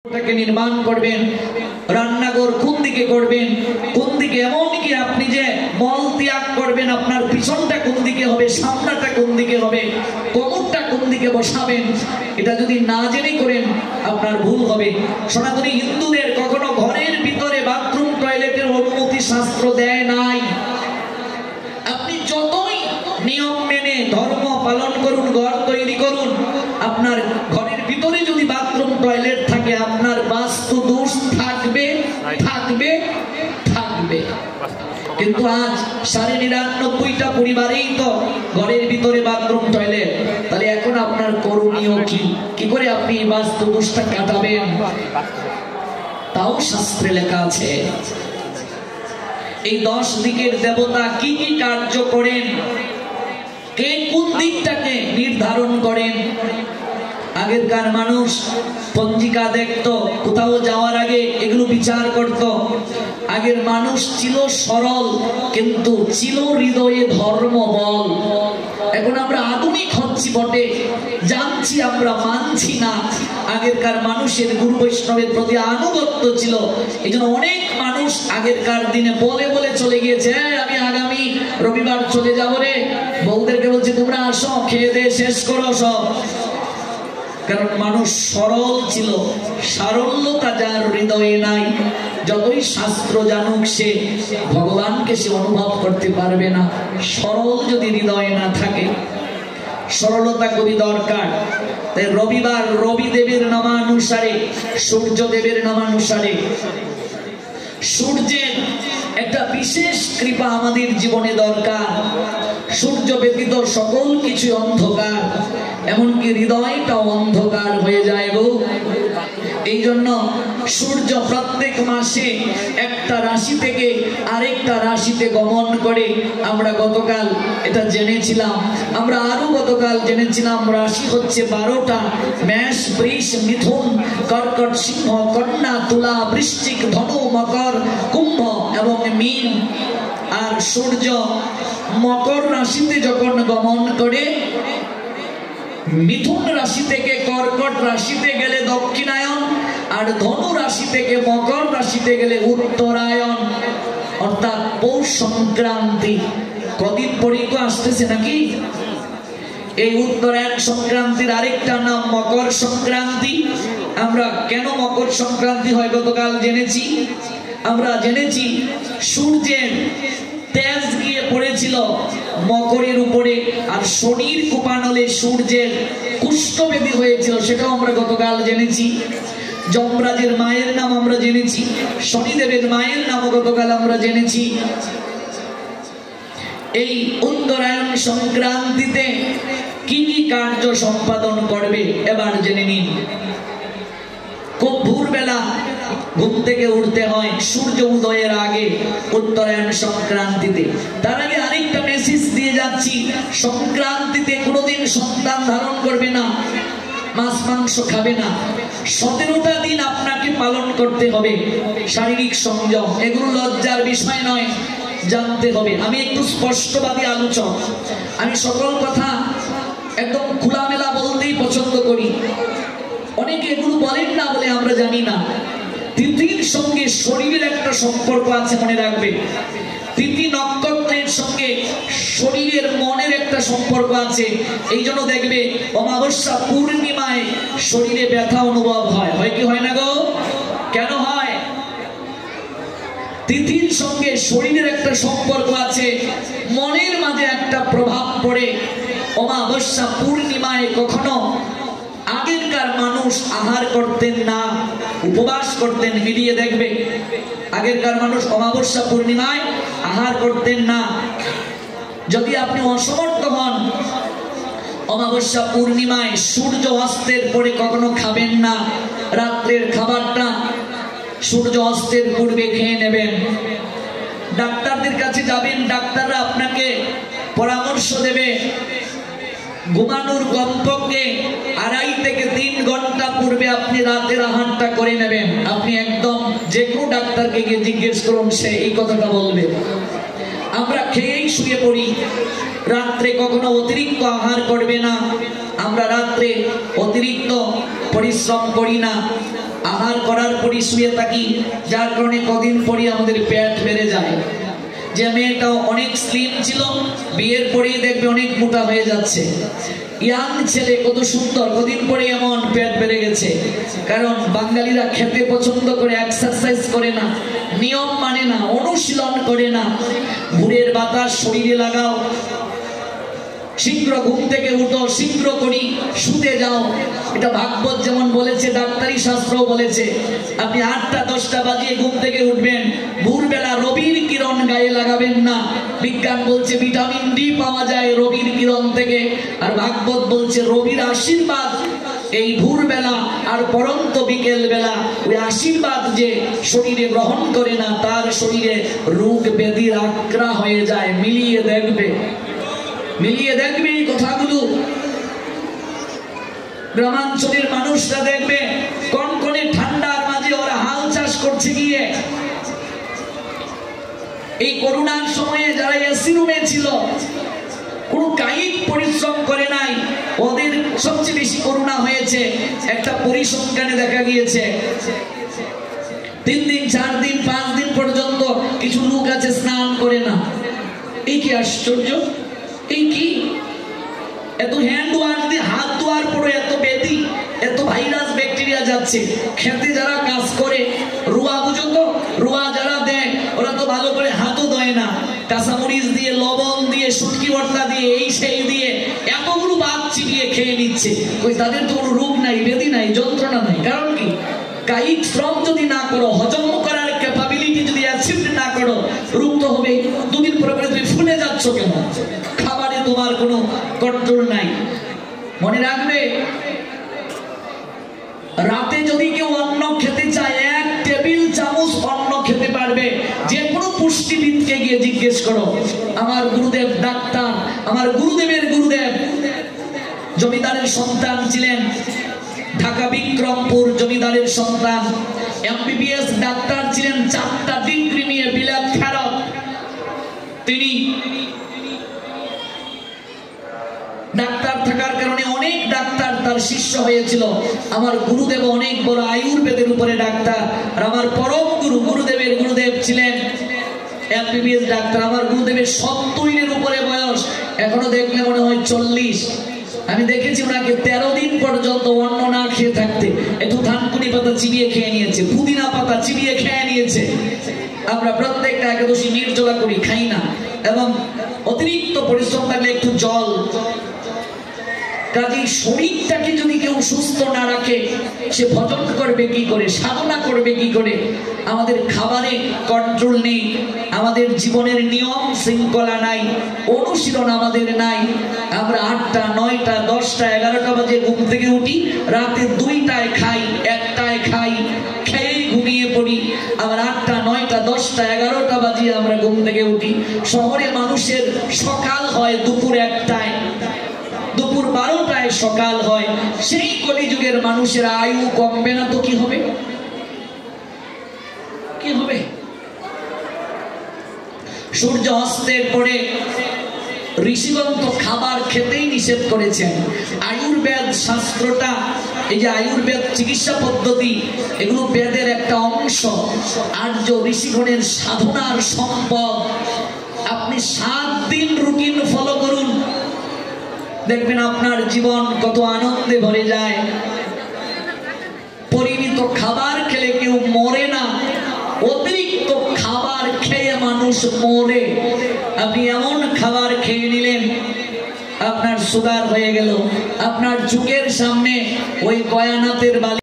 নির্মাণ করবেন, রান্নাঘর কোন দিকে করবেন, কোন দিকে, এমনকি আপনি যে মল ত্যাগ করবেন আপনার পিছনটা কোন দিকে হবে, সামনাটা কোন দিকে হবে, কোমরটা কোন দিকে বসাবেন, এটা যদি না জেনে করেন আপনার ভুল হবে। সনাতনী হিন্দুদের কখনো ঘরের ভিতরে বাথরুম টয়লেটের অনুমতি শাস্ত্র দেয় নাই। আপনি যতই নিয়ম মেনে ধর্ম পালন করুন, ঘর তৈরি করুন, আপনার ঘরের ভিতরে যদি বাথরুম টয়লেট থাকে আপনার বাস্তু দোষ থাকবে থাকবে থাকবে। কিন্তু আজ ৯৯.৯টা পরিবারেই তো ঘরের ভিতরে বাথরুম টয়লেট। তাহলে এখন আপনার করণীয় কি? কি করে আপনি বাস্তু দোষটা কাটাবেন? তাও শাস্ত্রে লেখা আছে। এই 10 দিকের দেবতা কি কি কার্য করেন, কে কোন দিকটাকে নির্ধারণ করেন। আগেরকার মানুষ পঞ্জিকা দেখতো, কোথাও যাওয়ার আগে এগুলো বিচার করত। আগের মানুষ ছিল সরল, কিন্তু ছিল হৃদয়ে ধর্ম বল। এখন আমরা আধুনিক হচ্ছি বটে, জানছি আমরা মানছি না। আগেরকার মানুষের গুরু বৈষ্ণবের প্রতি আনুগত্য ছিল, এই জন্য অনেক মানুষ আগেরকার দিনে বলে বলে চলে গিয়েছে, আমি আগামী রবিবার চলে যাবো রে, বউদেরকে বলছে তোমরা আসো, খেয়ে দিয়ে শেষ করো সব। কারণ মানুষ সরল ছিল, সারল্যতা যার হৃদয়ে নাই, যতই শাস্ত্র জানুক সে ভগবানকে সে অনুভব করতে পারবে না, সরল যদি হৃদয়ে না থাকে। সরলতা খুবই দরকার। তাই রবিবার রবিদেবের নামানুসারে, সূর্যদেবের নামানুসারে, সূর্যের একটা বিশেষ কৃপা আমাদের জীবনে দরকার। সূর্য ব্যতীত সকল কিছু অন্ধকার, এমনকি হৃদয়টাও অন্ধকার হয়ে যায় গো। এই জন্য সূর্য প্রত্যেক মাসে একটা রাশি থেকে আরেকটা রাশিতে গমন করে। আমরা গতকাল এটা জেনেছিলাম, আমরা আরো গতকাল জেনেছিলাম রাশি হচ্ছে 12টা, মেষ, বৃষ, মিথুন, কর্কট, সিংহ, কন্যা, তুলা, বৃশ্চিক, ধনু, মকর, কুম্ভ এবং মীন। আর সূর্য মকর রাশিতে যখন গমন করে, মিথুন রাশি থেকে কর্কট রাশিতে গেলে দক্ষিণায়ন, আর ধনু রাশি থেকে মকর রাশিতে গেলে উত্তরায়ণ, অর্থাৎ পৌষ সংক্রান্তি। কদিন পরেই তো আসতেছে নাকি? এই উত্তরায়ণ সংক্রান্তির আরেকটা নাম মকর সংক্রান্তি। আমরা কেন মকর সংক্রান্তি হয় গতকাল জেনেছি। আমরা জেনেছি সূর্যের তেজ গিয়ে পড়েছিল মকরের উপরে, আর শনির কোপানলে সূর্যের কুষ্ঠব্যাধি হয়েছিল, সেটাও আমরা গতকাল জেনেছি। যমরাজের মায়ের নাম আমরা জেনেছি, শনিদেবের মায়ের নাম গতকাল আমরা জেনেছি। এই উত্তরায়ণ সংক্রান্তিতে কি কি কার্য সম্পাদন করবে এবার জেনে নিন। খুব ভোরবেলা ঘুম থেকে উঠতে হয় সূর্য উদয়ের আগে উত্তরায়ণ সংক্রান্তিতে। তার আগে আরেকটা মেসেজ দিয়ে যাচ্ছি, সংক্রান্তিতে কোনোদিন সন্তান ধারণ করবে না, মাছ মাংস খাবে না। 17টা দিন আপনাকে পালন করতে হবে শারীরিক সংযম। এগুলো লজ্জার বিষয় নয়, জানতে হবে। আমি একটু স্পষ্টবাদী আলোচক, আমি সকল কথা একদম খোলামেলা বলতেই পছন্দ করি। অনেকে এগুলো বলেন না বলে আমরা জানি না। তিথির সঙ্গে শরীরের একটা সম্পর্ক আছে, মনে রাখবে। তিথি নক্ষত্রের সঙ্গে শরীরের মনের একটা সম্পর্ক আছে। এই জন্য দেখবে অমাবস্যা পূর্ণিমায় শরীরে ব্যথা অনুভব হয়, হয় কি হয় না গো? কেন হয়? তিথির সঙ্গে শরীরের একটা সম্পর্ক আছে, মনের মাঝে একটা প্রভাব পড়ে। অমাবস্যা পূর্ণিমায় কখনো আগেরকার মানুষ আহার করতেন না, উপবাস করতেন। মিলিয়ে দেখবে আগেরকার মানুষ অমাবস্যা পূর্ণিমায় আহার করতেন না। যদি আপনি অসমর্থ হন, অমাবস্যা পূর্ণিমায় সূর্য অস্তের পরে কখনো খাবেন না। রাত্রের খাবারটা সূর্য অস্তের পূর্বে খেয়ে নেবেন। ডাক্তারদের কাছে যাবেন, ডাক্তাররা আপনাকে পরামর্শ দেবে ঘুমানোর কমপক্ষে 2.5 থেকে 3 ঘন্টা পূর্বে আপনি রাতের আহারটা করে নেবেন। আপনি একদম যে কোনো ডাক্তারকে গিয়ে জিজ্ঞেস করুন, সে এই কথাটা বলবে। আমরা খেয়েই শুয়ে পড়ি, রাত্রে কখনো অতিরিক্ত আহার করবে না। আমরা রাত্রে অতিরিক্ত পরিশ্রম করি না। আহার করার পরই শুয়ে থাকি, যার কারণে কদিন পরই আমাদের পেট বেড়ে যায়। যে মেয়েটা অনেক স্লিম ছিল, বিয়ের পরেই দেখবে অনেক মোটা হয়ে যাচ্ছে। ইয়াং ছেলে কত সুন্দর, কদিন পরে এমন পেট বেড়ে গেছে। কারণ বাঙালিরা খেতে পছন্দ করে, এক্সারসাইজ করে না, নিয়ম মানে না, অনুশীলন করে না। ভোরের বাতাস শরীরে লাগাও, শীঘ্র ঘুম থেকে উঠো, শীঘ্র করি শুতে যাও। এটা ভাগবত যেমন বলেছে, ডাক্তারি শাস্ত্রও বলেছে। আপনি 8টা 10টা বাজিয়ে ঘুম থেকে উঠবেন, ভোরবেলা রবির কিরণ গায়ে লাগাবেন না। বিজ্ঞান বলছে ভিটামিন ডি পাওয়া যায় রবির কিরণ থেকে, আর ভাগবত বলছে রবির আশীর্বাদ এই ভোরবেলা আর পরন্ত বিকেল বেলা, ওই আশীর্বাদ যে শরীরে গ্রহণ করে না, তার শরীরে রোগ ব্যাধির আক্রা হয়ে যায়। মিলিয়ে দেখবে, মিলিয়ে দেখবে এই কথাগুলো। গ্রামাঞ্চলের মানুষরা দেখবে কনকনে ঠান্ডার মাঝে ওরা হাল চাষ করছে গিয়ে। এই করোনার সময়ে যারা এসি রুমে ছিল, কোন কায়িক পরিশ্রম করে নাই, ওদের সবচেয়ে বেশি করোনা হয়েছে। একটা পরিসংখ্যানে দেখা গিয়েছে 3 দিন 4 দিন 5 দিন পর্যন্ত কিছু লোক আছে স্নান করে না। এই কি আশ্চর্য! এই কি এত হ্যান্ড ওয়াশ দিয়ে হাত ধোয়ার পরে এত ব্যাধি, এত ভাইরাস ব্যাকটেরিয়া যাচ্ছে। খেতে যারা কাজ করে, রুয়া বুঝো তো, রুয়া যারা দেয় ওরা তো ভালো করে হাতও ধোয় না, কাঁচামরিচ দিয়ে, লবণ দিয়ে, শুটকি ভর্তা দিয়ে, এই সেই দিয়ে এতগুলো ভাত চিবিয়ে খেয়ে নিচ্ছে। ওই তাদের তো কোনো রোগ নাই, ব্যাধি নাই, যন্ত্রণা নাই। কারণ কি? কায়িক শ্রম যদি না করো, হজম করার ক্যাপাবিলিটি যদি অ্যাচিভ না করো, রোগ তো হবে। 2 দিন পরে তুমি ফুলে যাচ্ছ কেন? খাবারে তোমার কোনো কন্ট্রোল নাই। মনে রাখবে, রাতে যদি কেউ অন্ন খেতে চায়, 1 টেবিল চামচ অন্ন খেতে পারবে। যে কোনো পুষ্টিবিদকে গিয়ে জিজ্ঞেস করো। আমার গুরুদেব ডাক্তার, আমার গুরুদেবের গুরুদেব জমিদারের সন্তান ছিলেন, ঢাকা বিক্রমপুর জমিদারের সন্তান। এমবিবিএস ডাক্তার ছিলেন, 4টা ডিগ্রি নিয়ে বিলাত ফেরত। তিনি ডাক্তার থাকার কারণে অনেক ডাক্তার তার শিষ্য হয়েছিল। আমার গুরুদেব অনেক বড় আয়ুর্বেদের উপরে ডাক্তার, আর আমার পরম গুরু গুরুদেবের গুরুদেব ছিলেন এমবিবিএস ডাক্তার। আমার গুরুদেবের 70-এর উপরে বয়স, এখনো দেখলে মনে হয় 40। আমি দেখেছি ওনাকে 13 দিন পর্যন্ত অন্ন না খেয়ে থাকতে। একটু ধানকুনি পাতা চিবিয়ে খেয়ে নিয়েছে, পুদিনা পাতা চিবিয়ে খেয়ে নিয়েছে। আমরা প্রত্যেকটা একাদশী নির্জলা করি, খাই না। এবং অতিরিক্ত পরিশ্রম থাকলে একটু জল। কাজেই শরীরটাকে যদি কেউ সুস্থ না রাখে, সে ভজন করবে কি করে, সাধনা করবে কি করে? আমাদের খাবারে কন্ট্রোল নেই, আমাদের জীবনের নিয়ম শৃঙ্খলা নাই, অনুশীলন আমাদের নাই। আমরা 8টা 9টা 10টা 11টা বাজে ঘুম থেকে উঠি, রাতে 2টায় খাই, 1টায় খাই, খেয়েই ঘুমিয়ে পড়ি। আবার 8টা 9টা 10টা 11টা বাজে আমরা ঘুম থেকে উঠি। শহরে মানুষের সকাল হয় দুপুর 1টায়, দুপুর 12টায় সকাল হয়। সেই কলিযুগের মানুষের আয়ু কমবে না তো কি হবে? কি হবে? সূর্য অস্তের পরে ঋষিগণ তো খাবার খেতেই নিষেধ করেছেন। আয়ুর্বেদ শাস্ত্রটা, এই যে আয়ুর্বেদ চিকিৎসা পদ্ধতি, এগুলো বেদের একটা অংশ, আর্য ঋষিগণের সাধনার সম্পদ। আপনি 7 দিন রুটিন ফলো করুন, দেখবেন আপনার জীবন কত আনন্দে ভরে যায়। পরিমিত খাবার খেলে কেউ মরে না, অতিরিক্ত খাবার খেয়ে মানুষ মরে। আপনি এমন খাবার খেয়ে নিলেন, আপনার সুগার হয়ে গেল, আপনার চোখের সামনে ওই গয়ানাথের বালি